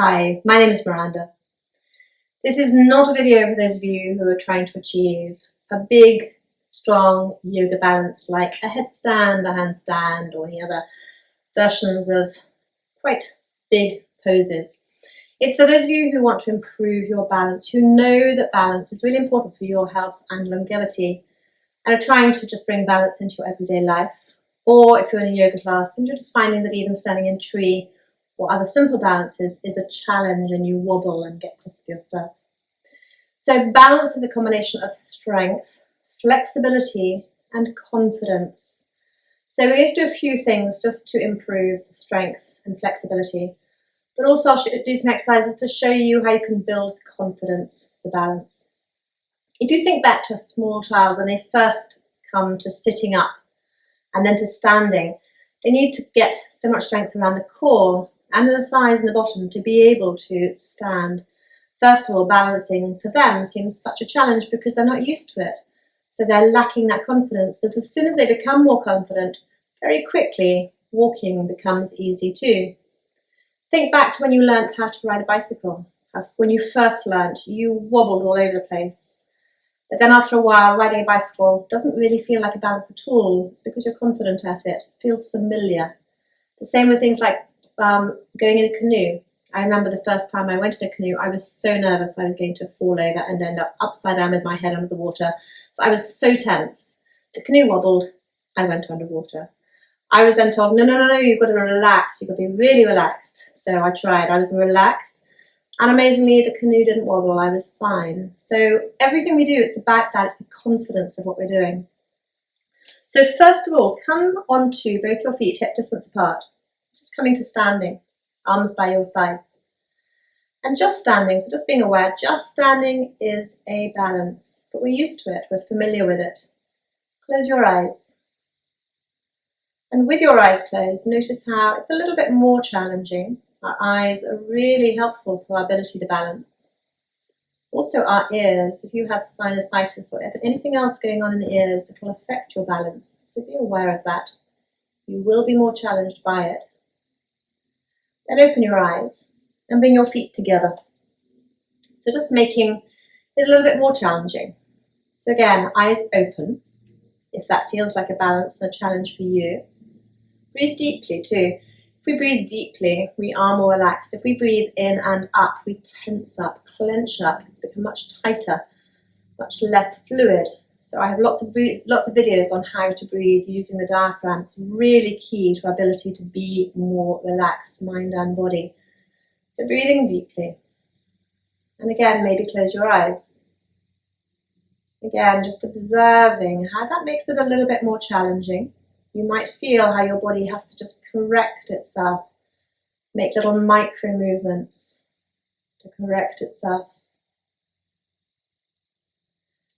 Hi, my name is Miranda. This is not a video for those of you who are trying to achieve a big, strong yoga balance like a headstand, a handstand, or any other versions of quite big poses. It's for those of you who want to improve your balance, who know that balance is really important for your health and longevity, and are trying to just bring balance into your everyday life. Or if you're in a yoga class and you're just finding that even standing in tree or other simple balances is a challenge and you wobble and get cross with yourself. So balance is a combination of strength, flexibility, and confidence. So we're going to do a few things just to improve strength and flexibility, but also I'll do some exercises to show you how you can build confidence for balance. If you think back to a small child when they first come to sitting up and then to standing, they need to get so much strength around the core and in the thighs and the bottom to be able to stand. First of all, balancing for them seems such a challenge because they're not used to it. So they're lacking that confidence. But as soon as they become more confident, very quickly, walking becomes easy too. Think back to when you learnt how to ride a bicycle. When you first learnt, you wobbled all over the place. But then after a while, riding a bicycle doesn't really feel like a balance at all. It's because you're confident at it. It feels familiar. The same with things like going in a canoe. I remember the first time I went in a canoe, I was so nervous I was going to fall over and end up upside down with my head under the water. So I was so tense. The canoe wobbled, I went underwater. I was then told, no, you've got to relax. You've got to be really relaxed. So I tried. I was relaxed. And amazingly, the canoe didn't wobble. I was fine. So everything we do, it's about that. It's the confidence of what we're doing. So first of all, come onto both your feet hip distance apart. Just coming to standing, arms by your sides. And just standing, so just being aware, just standing is a balance. But we're used to it, we're familiar with it. Close your eyes. And with your eyes closed, notice how it's a little bit more challenging. Our eyes are really helpful for our ability to balance. Also our ears, if you have sinusitis or anything else going on in the ears, it will affect your balance. So be aware of that. You will be more challenged by it. Then open your eyes and bring your feet together. So just making it a little bit more challenging. So again, eyes open, if that feels like a balance and a challenge for you. Breathe deeply too. If we breathe deeply, we are more relaxed. If we breathe in and up, we tense up, clench up, become much tighter, much less fluid. So I have lots of videos on how to breathe using the diaphragm. It's really key to our ability to be more relaxed, mind and body. So breathing deeply. And again, maybe close your eyes. Again, just observing how that makes it a little bit more challenging. You might feel how your body has to just correct itself, make little micro movements to correct itself.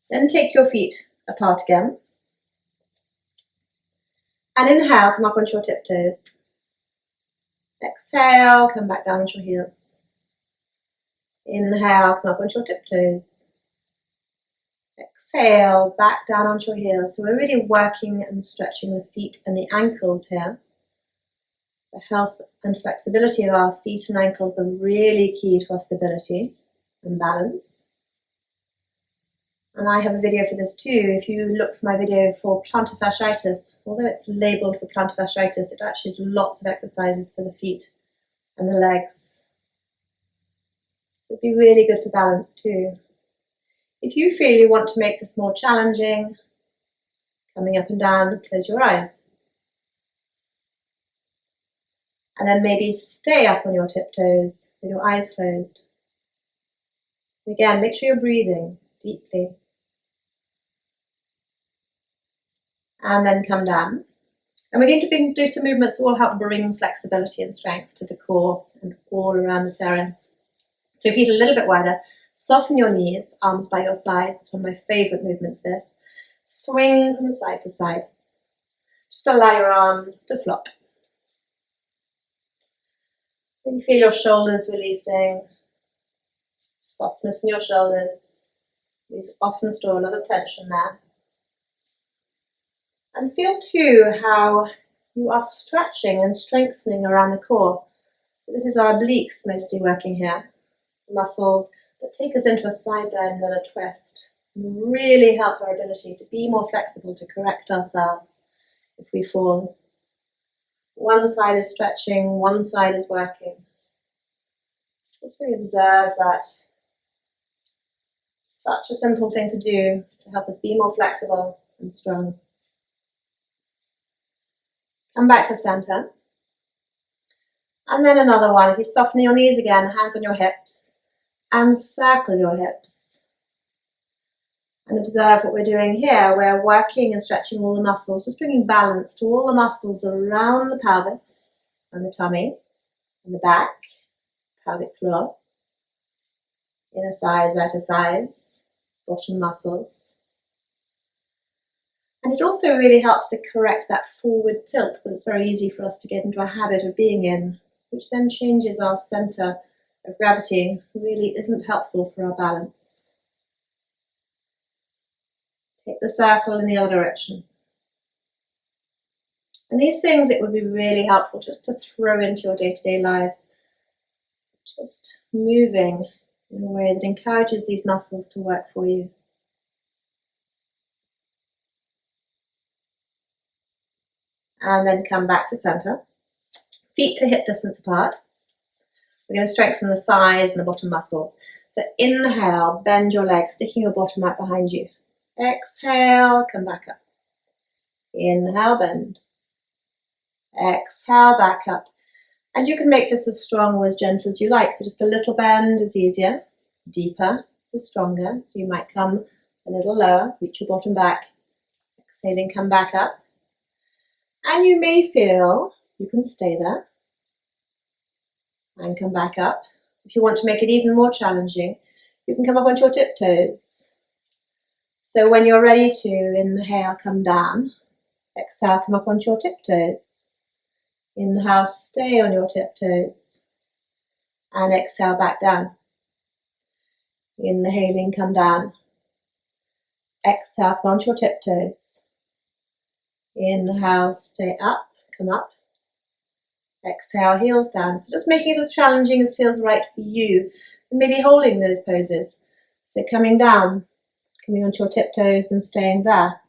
Then take your feet apart again. And inhale, come up onto your tiptoes. Exhale, come back down onto your heels. Inhale, come up onto your tiptoes. Exhale, back down onto your heels. So we're really working and stretching the feet and the ankles here. The health and flexibility of our feet and ankles are really key to our stability and balance. And I have a video for this too. If you look for my video for plantar fasciitis, although it's labelled for plantar fasciitis, it actually has lots of exercises for the feet and the legs. So it'd be really good for balance too. If you feel you want to make this more challenging, coming up and down, close your eyes. And then maybe stay up on your tiptoes with your eyes closed. Again, make sure you're breathing deeply. And then come down. And we're going to do some movements that will help bring flexibility and strength to the core and all around this area. So feet a little bit wider. Soften your knees, arms by your sides. It's one of my favourite movements, this. Swing from side to side. Just allow your arms to flop. Then you feel your shoulders releasing. Softness in your shoulders. We often store a lot of tension there. And feel too how you are stretching and strengthening around the core. So this is our obliques mostly working here, muscles that take us into a side bend and a twist, and really help our ability to be more flexible, to correct ourselves if we fall. One side is stretching, one side is working. Just really observe that. Such a simple thing to do to help us be more flexible and strong. Come back to center. And then another one. If you soften your knees again, hands on your hips, and circle your hips. And observe what we're doing here. We're working and stretching all the muscles, just bringing balance to all the muscles around the pelvis and the tummy, and the back, pelvic floor, inner thighs, outer thighs, bottom muscles. And it also really helps to correct that forward tilt that's very easy for us to get into a habit of being in, which then changes our center of gravity, really isn't helpful for our balance. Take the circle in the other direction. And these things, it would be really helpful just to throw into your day-to-day lives. Just moving in a way that encourages these muscles to work for you. And then come back to center. Feet to hip distance apart. We're going to strengthen the thighs and the bottom muscles. So inhale, bend your legs, sticking your bottom out behind you. Exhale, come back up. Inhale, bend. Exhale, back up. And you can make this as strong or as gentle as you like. So just a little bend is easier. Deeper is stronger. So you might come a little lower, reach your bottom back. Exhaling, come back up. And you may feel you can stay there and come back up. If you want to make it even more challenging, you can come up onto your tiptoes. So when you're ready to inhale, come down. Exhale, come up onto your tiptoes. Inhale, stay on your tiptoes. And exhale, back down. Inhaling, come down. Exhale, come onto your tiptoes. Inhale, stay up, come up. Exhale, heels down. So just making it as challenging as feels right for you. And maybe holding those poses. So coming down, coming onto your tiptoes and staying there.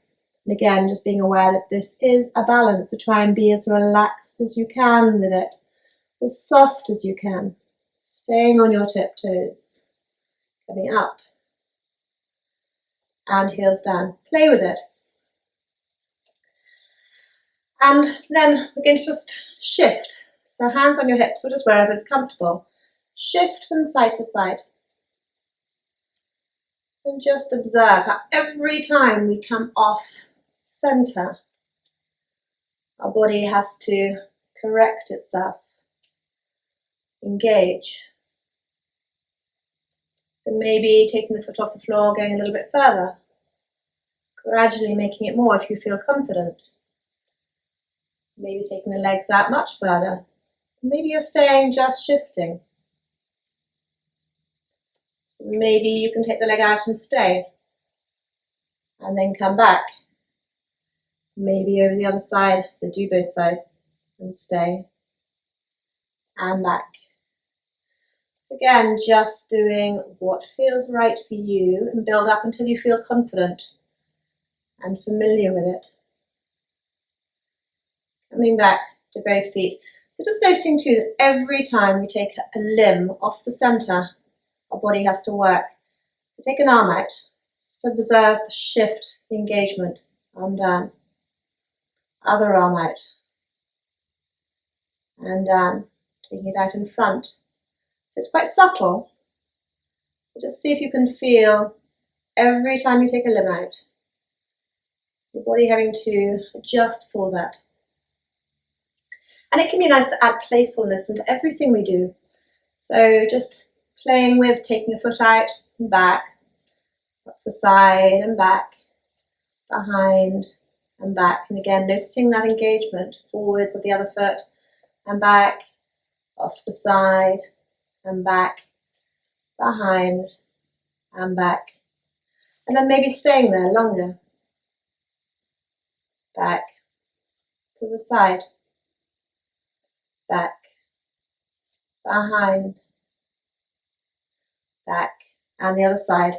And again, just being aware that this is a balance. So try and be as relaxed as you can with it. As soft as you can. Staying on your tiptoes. Coming up. And heels down. Play with it. And then we're going to just shift. So hands on your hips or just wherever is comfortable. Shift from side to side. And just observe how every time we come off center, our body has to correct itself. Engage. So maybe taking the foot off the floor, going a little bit further. Gradually making it more if you feel confident. Maybe taking the legs out much further. Maybe you're staying just shifting. So maybe you can take the leg out and stay. And then come back. Maybe over the other side. So do both sides. And stay. And back. So again, just doing what feels right for you. And build up until you feel confident. And familiar with it. Coming back to both feet. So just noticing too that every time we take a limb off the center, our body has to work. So take an arm out. Just observe the shift, the engagement. Arm down. Other arm out. And down. Taking it out in front. So it's quite subtle. But just see if you can feel every time you take a limb out. Your body having to adjust for that. And it can be nice to add playfulness into everything we do. So just playing with taking a foot out and back, up the side and back, behind and back. And again, noticing that engagement, forwards of the other foot and back, off the side and back, behind and back. And then maybe staying there longer. Back to the side. Back behind, back, and the other side.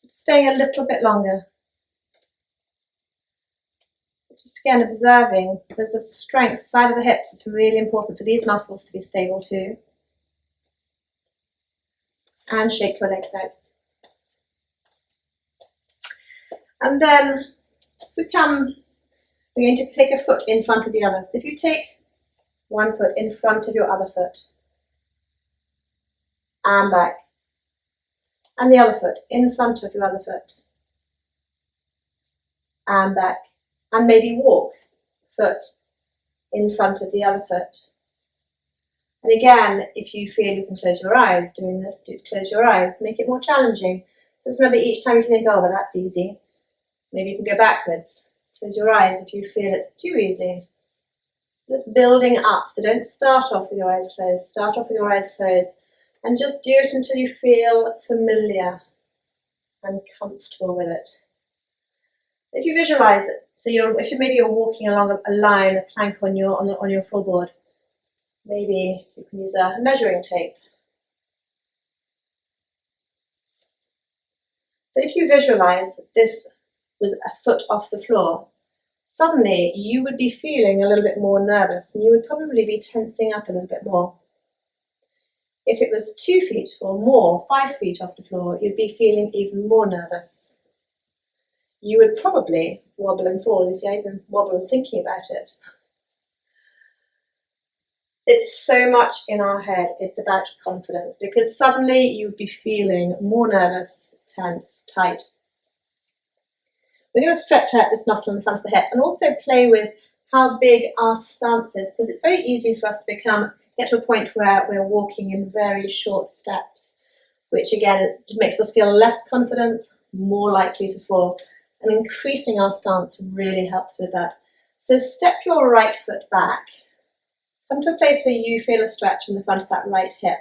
Staying a little bit longer. Just again observing, there's a strength, side of the hips. It's really important for these muscles to be stable too. And shake your legs out. And then if we come, we're going to take a foot in front of the other. So if you take one foot in front of your other foot, and back, and the other foot in front of your other foot, and back, and maybe walk foot in front of the other foot. And again, if you feel you can close your eyes doing this, do close your eyes, make it more challenging. So just remember, each time you think, oh, well, that's easy, maybe you can go backwards. Close your eyes if you feel it's too easy. Just building up, so don't start off with your eyes closed. Start off with your eyes closed and just do it until you feel familiar and comfortable with it. If you visualize it, so maybe you're walking along a line, a plank on your floorboard, maybe you can use a measuring tape. But if you visualize that this was a foot off the floor, suddenly you would be feeling a little bit more nervous and you would probably be tensing up a little bit more. If it was 2 feet or more, 5 feet off the floor, you'd be feeling even more nervous. You would probably wobble and fall. You see, I even wobble thinking about it. It's so much in our head. It's about confidence, because suddenly you'd be feeling more nervous, tense, tight. We're going to stretch out this muscle in the front of the hip and also play with how big our stance is, because it's very easy for us to get to a point where we're walking in very short steps, which again, it makes us feel less confident, more likely to fall. And increasing our stance really helps with that. So step your right foot back. Come to a place where you feel a stretch in the front of that right hip.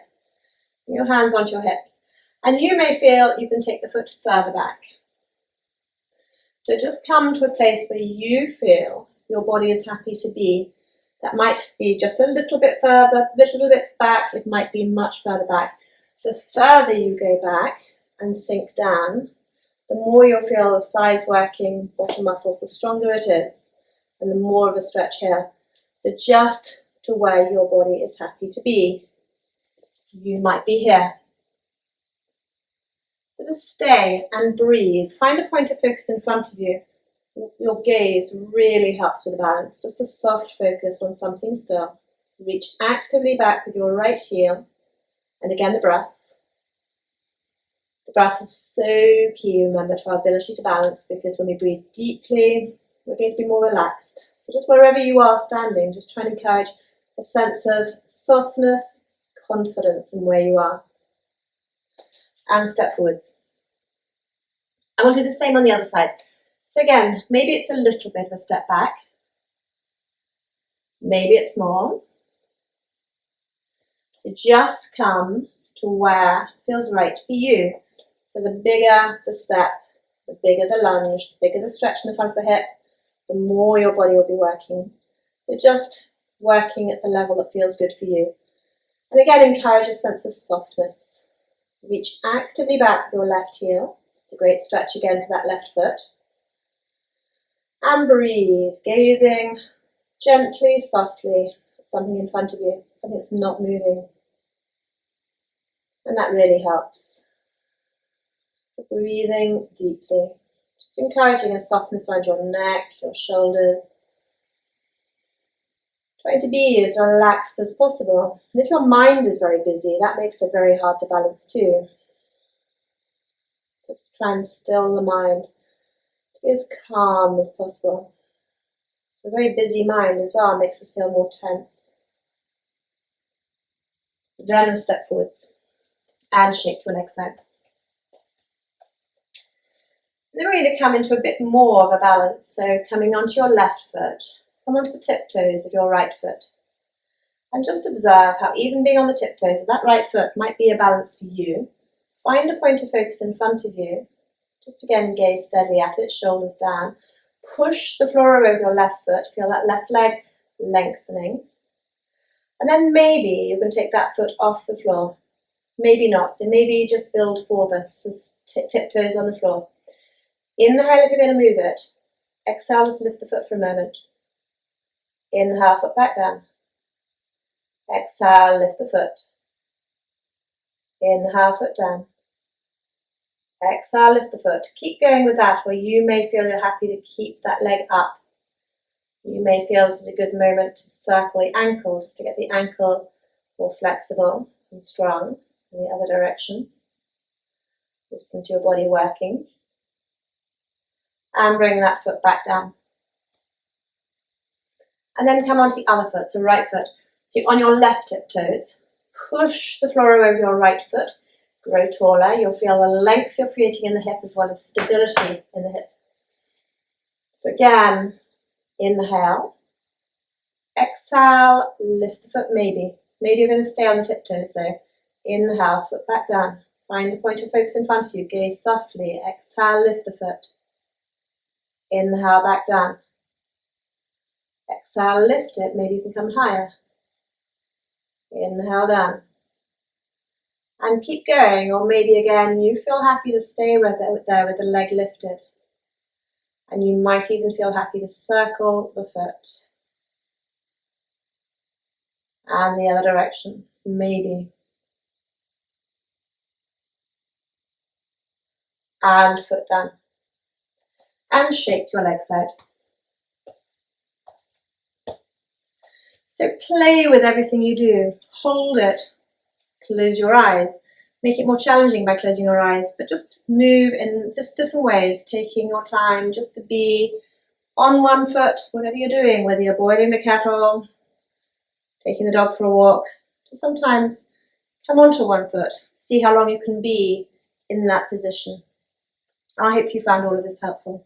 Bring your hands onto your hips. And you may feel you can take the foot further back. So just come to a place where you feel your body is happy to be. That might be just a little bit further, a little bit back. It might be much further back. The further you go back and sink down, the more you'll feel the thighs working, bottom muscles, the stronger it is, and the more of a stretch here. So just to where your body is happy to be. You might be here. So just stay and breathe. Find a point of focus in front of you. Your gaze really helps with the balance. Just a soft focus on something still. Reach actively back with your right heel. And again, the breath. The breath is so key, remember, to our ability to balance, because when we breathe deeply, we're going to be more relaxed. So just wherever you are standing, just try and encourage a sense of softness, confidence in where you are. And step forwards. I will do the same on the other side. So again, maybe it's a little bit of a step back. Maybe it's more. So just come to where feels right for you. So the bigger the step, the bigger the lunge, the bigger the stretch in the front of the hip, the more your body will be working. So just working at the level that feels good for you. And again, encourage a sense of softness. Reach actively back with your left heel. It's a great stretch again for that left foot. And breathe, gazing gently, softly at something in front of you, something that's not moving. And that really helps. So breathing deeply, just encouraging a softness around your neck, your shoulders. Trying to be as relaxed as possible. And if your mind is very busy, that makes it very hard to balance too. So just try and still the mind. Be as calm as possible. A very busy mind as well makes us feel more tense. Then a step forwards and shake your legs out. Then we're going to come into a bit more of a balance. So coming onto your left foot, come onto the tiptoes of your right foot. And just observe how even being on the tiptoes of that right foot might be a balance for you. Find a point of focus in front of you. Just again, gaze steadily at it, shoulders down. Push the floor over your left foot. Feel that left leg lengthening. And then maybe you can take that foot off the floor. Maybe not. So maybe just build for this. Tiptoes on the floor. Inhale if you're going to move it. Exhale, just lift the foot for a moment. Inhale, foot back down. Exhale, lift the foot. Inhale, foot down. Exhale, lift the foot. Keep going with that, where you may feel you're happy to keep that leg up. You may feel this is a good moment to circle the ankle, just to get the ankle more flexible and strong in the other direction. Listen to your body working. And bring that foot back down. And then come onto the other foot, so right foot. So on your left tiptoes, push the floor over your right foot. Grow taller. You'll feel the length you're creating in the hip as well as stability in the hip. So again, inhale. Exhale, lift the foot maybe. Maybe you're going to stay on the tiptoes though. Inhale, foot back down. Find the point of focus in front of you. Gaze softly. Exhale, lift the foot. Inhale, back down. Exhale, lift it. Maybe you can come higher. Inhale, down. And keep going, or maybe again you feel happy to stay there with the leg lifted. And you might even feel happy to circle the foot. And the other direction, maybe. And foot down. And shake your legs out. So play with everything you do. Hold it. Close your eyes. Make it more challenging by closing your eyes, but just move in just different ways, taking your time just to be on one foot, whatever you're doing, whether you're boiling the kettle, taking the dog for a walk, just sometimes come onto one foot, see how long you can be in that position. I hope you found all of this helpful.